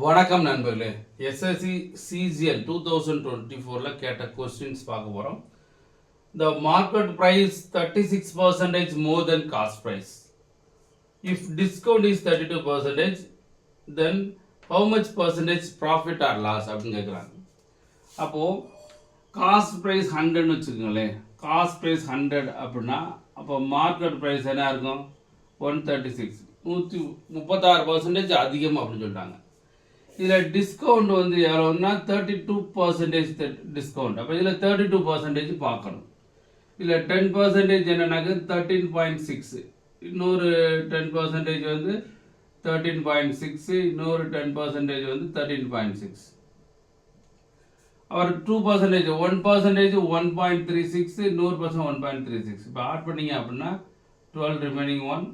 வணக்கம் நண்பர்களே. SSC CGL 2024 கேட்ட கொஸ்டின்ஸ் பார்க்க போகிறோம். The market price 36% more than cost price. If discount is 32%, then how much percentage profit or loss அப்படின்னு கேட்குறாங்க. அப்போது காஸ்ட் ப்ரைஸ் 100ன்னு வச்சுக்கோங்களேன். காஸ்ட் ப்ரைஸ் 100 அப்படின்னா அப்போ மார்க்கெட் ப்ரைஸ் என்ன இருக்கும்? 136, 136% அதிகம் அப்படின்னு சொல்லிட்டாங்க. இதில் டிஸ்கவுண்ட் வந்து எவ்வளோன்னா 32% டிஸ்கவுண்ட். அப்போ இதில் 32% பார்க்கணும். இதில் 10% என்னன்னாக்க 13.6, இன்னொரு 10% வந்து 13.6, இன்னொரு 10% வந்து 13.6. அவர் 2%, 1% 1.36, இன்னொரு 1.36. இப்போ ஆட் பண்ணிங்க அப்படின்னா 12 ரிமைனிங் 1,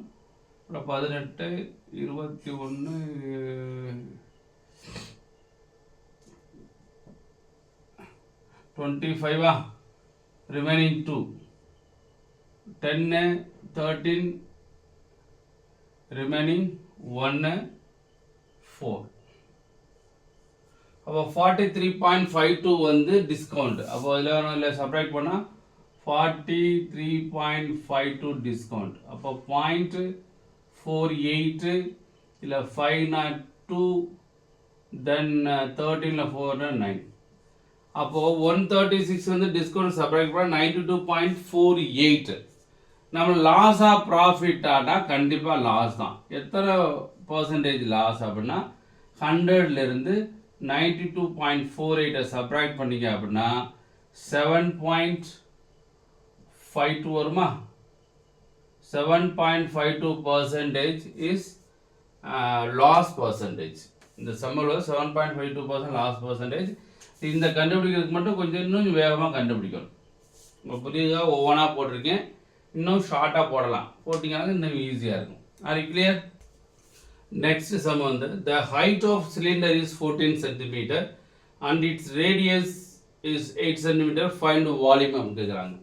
அப்புறம் 18, 21, 25 ரிமைனிங் 2, 10, 13 ரிமைனிங் 1, 4. அப்போ 43.52 வந்து டிஸ்கவுண்ட். அப்போ இதில் சப்ராக்ட் பண்ணால் 43.52 டிஸ்கவுண்ட். அப்போ 0.48 இல்லை 502, தென் 13ல் 4, 9. அப்போது 136 வந்து டிஸ்கவுண்ட் சப்ராக்ட் பண்ணால் 92.48. நம்ம லாஸாக ப்ராஃபிட்டானா கண்டிப்பாக லாஸ் தான். எத்தனை பர்சன்டேஜ் லாஸ் அப்படின்னா 100லேருந்து 92.48 சப்ராக்ட் பண்ணிங்க அப்படின்னா 7.52 வருமா? 7.52% இஸ் லாஸ் பர்சன்டேஜ். இந்த சம்மர் 7.52% லாஸ் பர்சன்டேஜ். இந்த கண்டுபிடிக்கிறதுக்கு மட்டும் கொஞ்சம் இன்னும் வேகமாக கண்டுபிடிக்கணும். இப்போ புரியுதா? ஒவ்வொன்றா போட்டிருக்கேன். இன்னும் ஷார்ட்டாக போடலாம். போட்டிங்கன்னா இன்னும் ஈஸியாக இருக்கும். அது கிளியர்? நெக்ஸ்ட் சம் வந்து the height of cylinder is 14 cm and its radius is 8 cm. find volume அப்படின்னு கேட்குறாங்க.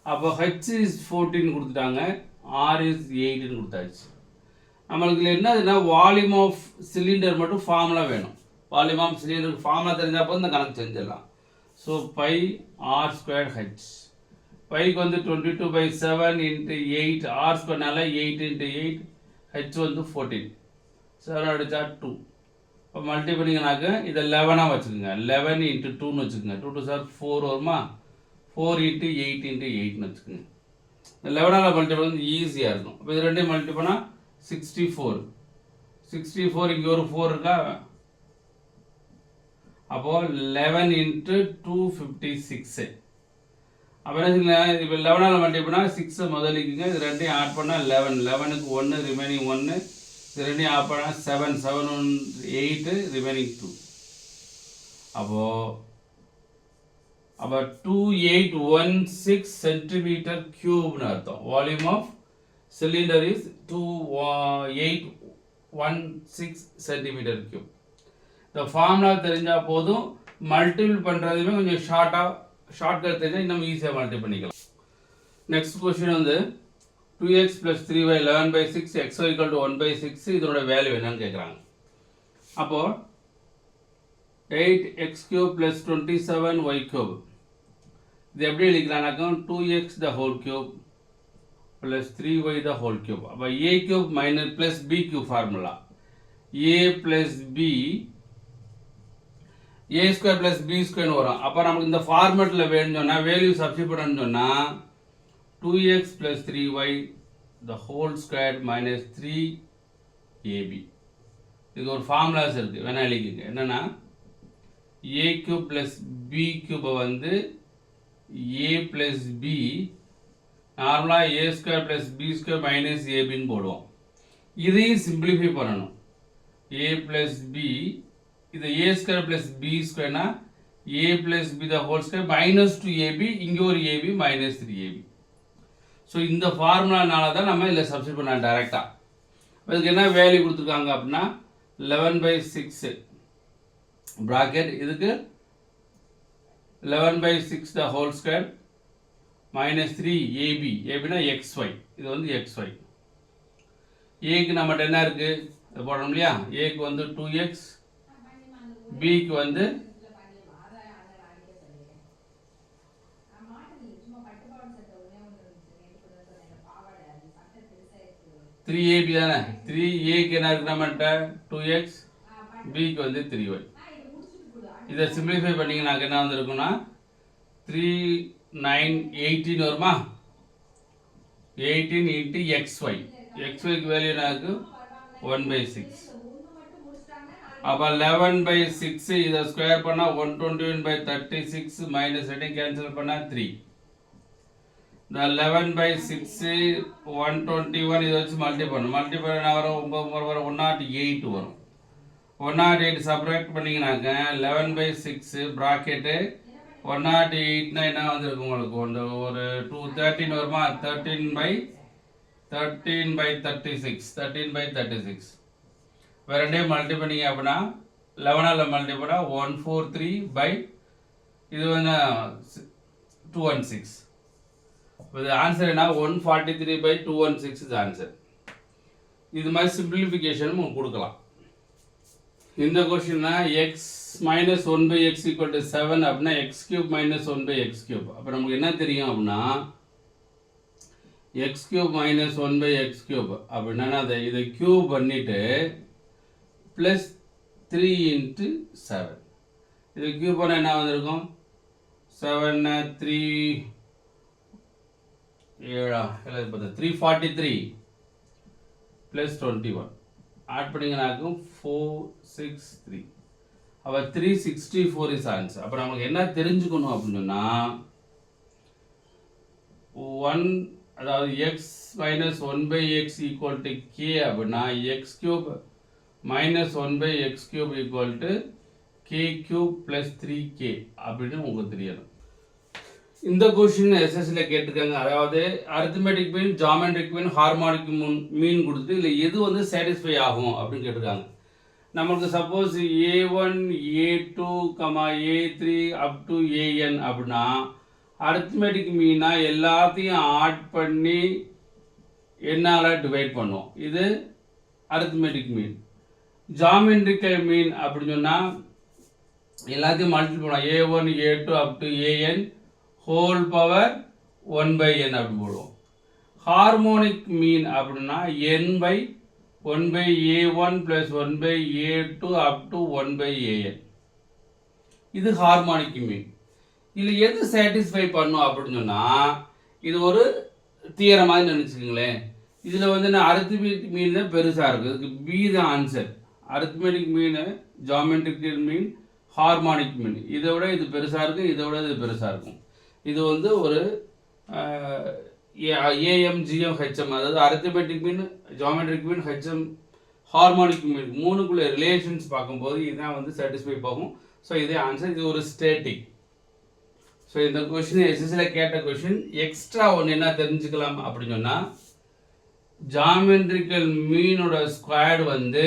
அப்போ h is 14 கொடுத்துட்டாங்க, r is 8ன்னு கொடுத்தாச்சு. நம்மளுக்கு என்னதுன்னா வால்யூம் ஆஃப் சிலிண்டர் மட்டும் ஃபார்முலா வேணும். வால்யூம் ஆஃப் சிலிண்டருக்கு ஃபார்முலா தெரிஞ்சால் போது இந்த கணக்கு செஞ்சிடலாம். So by r² h. Bike வந்து 22/7 × 8, r² 8 × 8, h வந்து 14. 7 அடித்தா 2. இப்போ மல்டி பண்ணிங்கனாக்க இதை 11ஆக வச்சுக்கோங்க. 11 × 2ன்னு வச்சுக்கோங்க. 2 2 சார் 4 வருமா? 4 × 8 × 8ன்னு வச்சுக்கோங்க. இந்த 11ஆல் மல்டி பண்ணி ஈஸியாக இருக்கும். இப்போ இது ரெண்டையும் மல்டி பண்ணால் 64. 64 இங்கே ஒரு 4 இருக்கா? அப்போது 11 × 256. அப்போ என்ன வச்சுக்கோங்க, இப்போ 11ஆல் மல்டி பண்ணால் 6 முதலிக்குங்க. இது ரெண்டையும் ஆட் பண்ணால் 11. 11க்கு 1 ரிமைனிங் 1. இது ரெண்டையும் ஆட் பண்ணால் 7, 7 1 8 ரிமைனிங் 2. அப்போ 2816 சென்டிமீட்டர் கியூப்னு அர்த்தம். Volume of cylinder is 2816 centimetre cube. இந்த ஃபார்முலா தெரிஞ்சால் போதும். மல்டிபிள் பண்ணுறதுமே கொஞ்சம் ஷார்ட்கட் தெரிஞ்சால் இன்னும் ஈஸியாக மல்டி பண்ணிக்கலாம். நெக்ஸ்ட் கொஸ்டின் வந்து 2x + 3y 11/6 xy = 1/6. இதனோட வேல்யூ என்னன்னு கேட்குறாங்க. அப்போது 8x³ + 27y³ இது எப்படி எழுதிக்கலாம்னாக்கா 2x the whole cube + 3y the whole cube. அப்போ a³ - b³ formula. a + b a² + b² வரும். அப்போ நமக்கு இந்த ஃபார்மேட்டில் வேணும்னு சொன்னால் வேல்யூ சப்ஸ்டிட்யூட் பண்ணணும்னு சொன்னால் 2x + 3y the whole square - 3ab. இது ஒரு ஃபார்முலாஸ் இருக்குது, வேணா எழுதிக்கங்க. என்னென்னா a³ + b³ வந்து a + b நார்மலாக a² + b² - abன்னு போடுவோம். இதையும் சிம்பிளிஃபை பண்ணணும். a + b இது a² + b²னா a + b the whole square -2ab, இங்கே ஒரு ab -3ab. ஸோ இந்த ஃபார்முலானால தான் நம்ம இதில் சப்ஸ்டிட்யூட் பண்ணலாம் டைரெக்டாக. அதுக்கு என்ன வேல்யூ கொடுத்துருக்காங்க அப்படின்னா 11/6 ப்ராக்கெட், இதுக்கு 11/6 the whole square -3ab. abனா xy, இது வந்து xy. ஏக்கு நம்மகிட்ட என்ன இருக்குது அது போடணும் இல்லையா? ஏக்கு வந்து 2x பிக்கு வந்து 3ab தானே 3aக்கு என்ன இருக்கு நம்மகிட்ட 2x பிக்கு வந்து 3y இதை சிம்பிளிஃபை பண்ணிங்கனாக்க என்ன வந்துருக்குன்னா 3 9 18 வருமா 18 into xy xyக்கு வேல்யூ என்ன இருக்கு 1/6 அப்போ 11/6 இதை ஸ்கொயர் பண்ணால் 121/36 மைனஸ் 2 கேன்சல் பண்ணால் 3 இந்த 11/6 121 இதை வச்சு மல்டிபிள் என்ன வரும் 9 வரும் 108 வரும் 108 சப்ராக்ட் பண்ணிங்கனாக்க 11/6 ப்ராக்கெட்டு 108னா என்ன வந்திருக்கு உங்களுக்கு ஒரு 213 வருமா 13/36 வேற ரெண்டையும் மல்டி பண்ணிங்க அப்படின்னா 11ஆல் மல்டி பண்ணால் 143 இது வந்து 216 இது ஆன்சர் என்ன 143/216 இது ஆன்சர் இது மாதிரி சிம்பிளிஃபிகேஷனும் உங்களுக்கு கொடுக்கலாம் இந்த கொஸ்டின்னா x minus 1/x equal to 7 அப்படின்னா எக்ஸ் கியூப் மைனஸ் 1/x3 அப்போ நமக்கு என்ன தெரியும் அப்படின்னா எக்ஸ் கியூப் மைனஸ் 1/x3 அப்படின்னா அதை இதை கியூப் பண்ணிட்டு ப்ளஸ் 3 into 7 இது கியூப் பண்ண என்ன வந்திருக்கும் 7 3 343 ப்ளஸ் 21 ஆட் பண்ணிங்கனாக்கும் 463 அப்போ 364 இஸ் ஆன்சர் அப்போ நமக்கு என்ன தெரிஞ்சுக்கணும் அப்படின்னு சொன்னால் 1 அதாவது x minus 1/x equal to K அப்படின்னா x cube minus 1/x3 equal to K cube plus 3k அப்படின்னு உங்களுக்கு தெரியணும் இந்த கொஸ்டின் எஸ்எஸ்சியில் கேட்டிருக்காங்க அதாவது arithmetic mean geometric mean harmonic mean கொடுத்து இல்லை எது வந்து சாட்டிஸ்ஃபை ஆகும் அப்படின்னு கேட்டிருக்காங்க நமக்கு suppose a1 a2 a3 up to an அப்படின்னா அரித்மெட்டிக் மீனா எல்லாத்தையும் ஆட் பண்ணி என்னால் டிவைட் பண்ணுவோம் இது அரித்மெட்டிக் மீன் ஜாமெட்ரிக்கல் மீன் அப்படின்னு சொன்னால் எல்லாத்தையும் மல்டிபிள் பண்ணுவோம் a1 a2 up to an whole power 1/n அப்படி போடுவோம் ஹார்மோனிக் மீன் அப்படின்னா n/1/a1 plus 1/a2 up to 1/an இது ஹார்மோனிக் மீன் இதில் எது சாட்டிஸ்ஃபை பண்ணும் அப்படின்னு சொன்னால் இது ஒரு தியரம் மாதிரி நினச்சிக்கோங்களேன் இதில் வந்து நான் அரித்மெட்டிக் மீன் தான் பெருசாக இருக்குது இதுக்கு பி தான் ஆன்சர் அரித்மெட்டிக் மீன் ஜாமெட்ரிக்கல் மீன் ஹார்மோனிக் மீன் இதை விட இது பெருசாக இருக்குது இதை விட இது பெருசாக இருக்கும் இது வந்து ஒரு ஏஎம்ஜிஎம் ஹெச்எம் அதாவது arithmetic mean geometric mean HM harmonic mean மூணுக்குள்ள ரிலேஷன்ஸ் பார்க்கும்போது இதுதான் வந்து சாட்டிஸ்ஃபை போகும் ஸோ இதே ஆன்சர் இது ஒரு ஸ்டேட்டிக் ஸோ இந்த கொஷின் எஸ்எஸ்சியில் கேட்ட கொஷின் எக்ஸ்ட்ரா ஒன்று என்ன தெரிஞ்சுக்கலாம் அப்படின்னு சொன்னால் ஜாமெட்ரிக்கல் மீனோட ஸ்கொயர்டு வந்து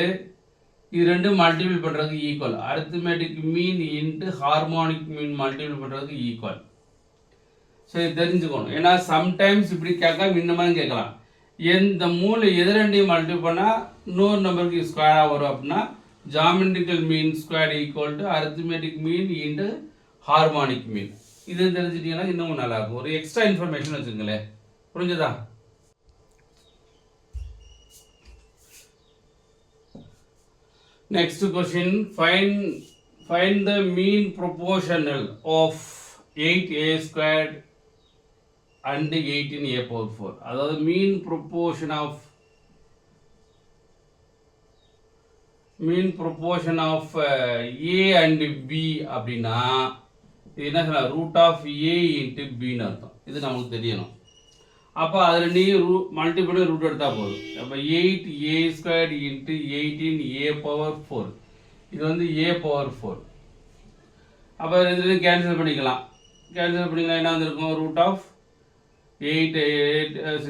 இது ரெண்டும் மல்டிபிள் பண்ணுறதுக்கு ஈக்குவல் அரித்மெட்டிக் மீன் இன்ட்டு ஹார்மோனிக் மீன் மல்டிபிள் பண்ணுறதுக்கு ஈக்குவல் ஸோ இது தெரிஞ்சுக்கணும் ஏன்னா சம்டைம்ஸ் இப்படி கேட்கலாம் இந்த மாதிரி கேட்கலாம் எந்த மூணு எது ரெண்டையும் மல்டிபிள் பண்ணால் இன்னொரு நம்பருக்கு ஸ்கொயராக வரும் அப்படின்னா geometrical mean square equal to arithmetic mean into harmonic மீன் இது தெரிஞ்சிட்டிங்கன்னா இன்னமும் நல்லாயிருக்கும் ஒரு எக்ஸ்ட்ரா இன்ஃபர்மேஷன் வச்சுக்கோங்களேன் புரிஞ்சுதா Next question, find the mean proportional of 8a squared and 18a power 4. அதாவது mean proportion of a and b அப்படின்னா இது என்ன சொல்லலாம் ரூட் ஆஃப் a இன்ட்டு பின்னு அர்த்தம் இது நமக்கு தெரியணும் அப்போ அதில் நீ மல்டிபிள் ரூட் எடுத்தால் போதும் அப்போ 8a squared into 18a power 4 இது வந்து a பவர் 4 அப்போ ரெண்டு கேன்சல் பண்ணிக்கலாம் என்ன வந்திருக்கும் root of 8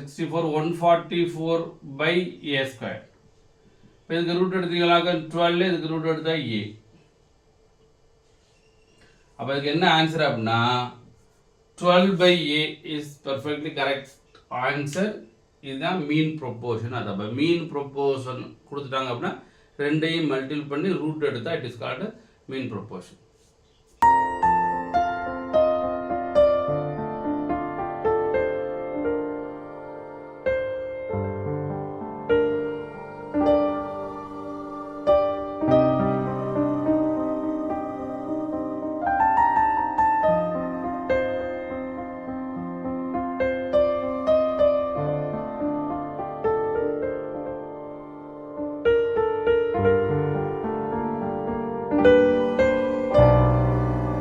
144 by a square இப்போ இதுக்கு ரூட் எடுத்தீங்களாக்க 12 இதுக்கு ரூட் எடுத்தால் a அப்போ இதுக்கு என்ன ஆன்சர் அப்படின்னா 12 by a is perfectly correct answer இதுதான் மீன் ப்ரொப்போர்ஷன் அது மீன் ப்ரொப்போர்ஷன் கொடுத்துட்டாங்க அப்படின்னா ரெண்டையும் மல்டிபிள் பண்ணி ரூட் எடுத்தால் it is called mean proportion.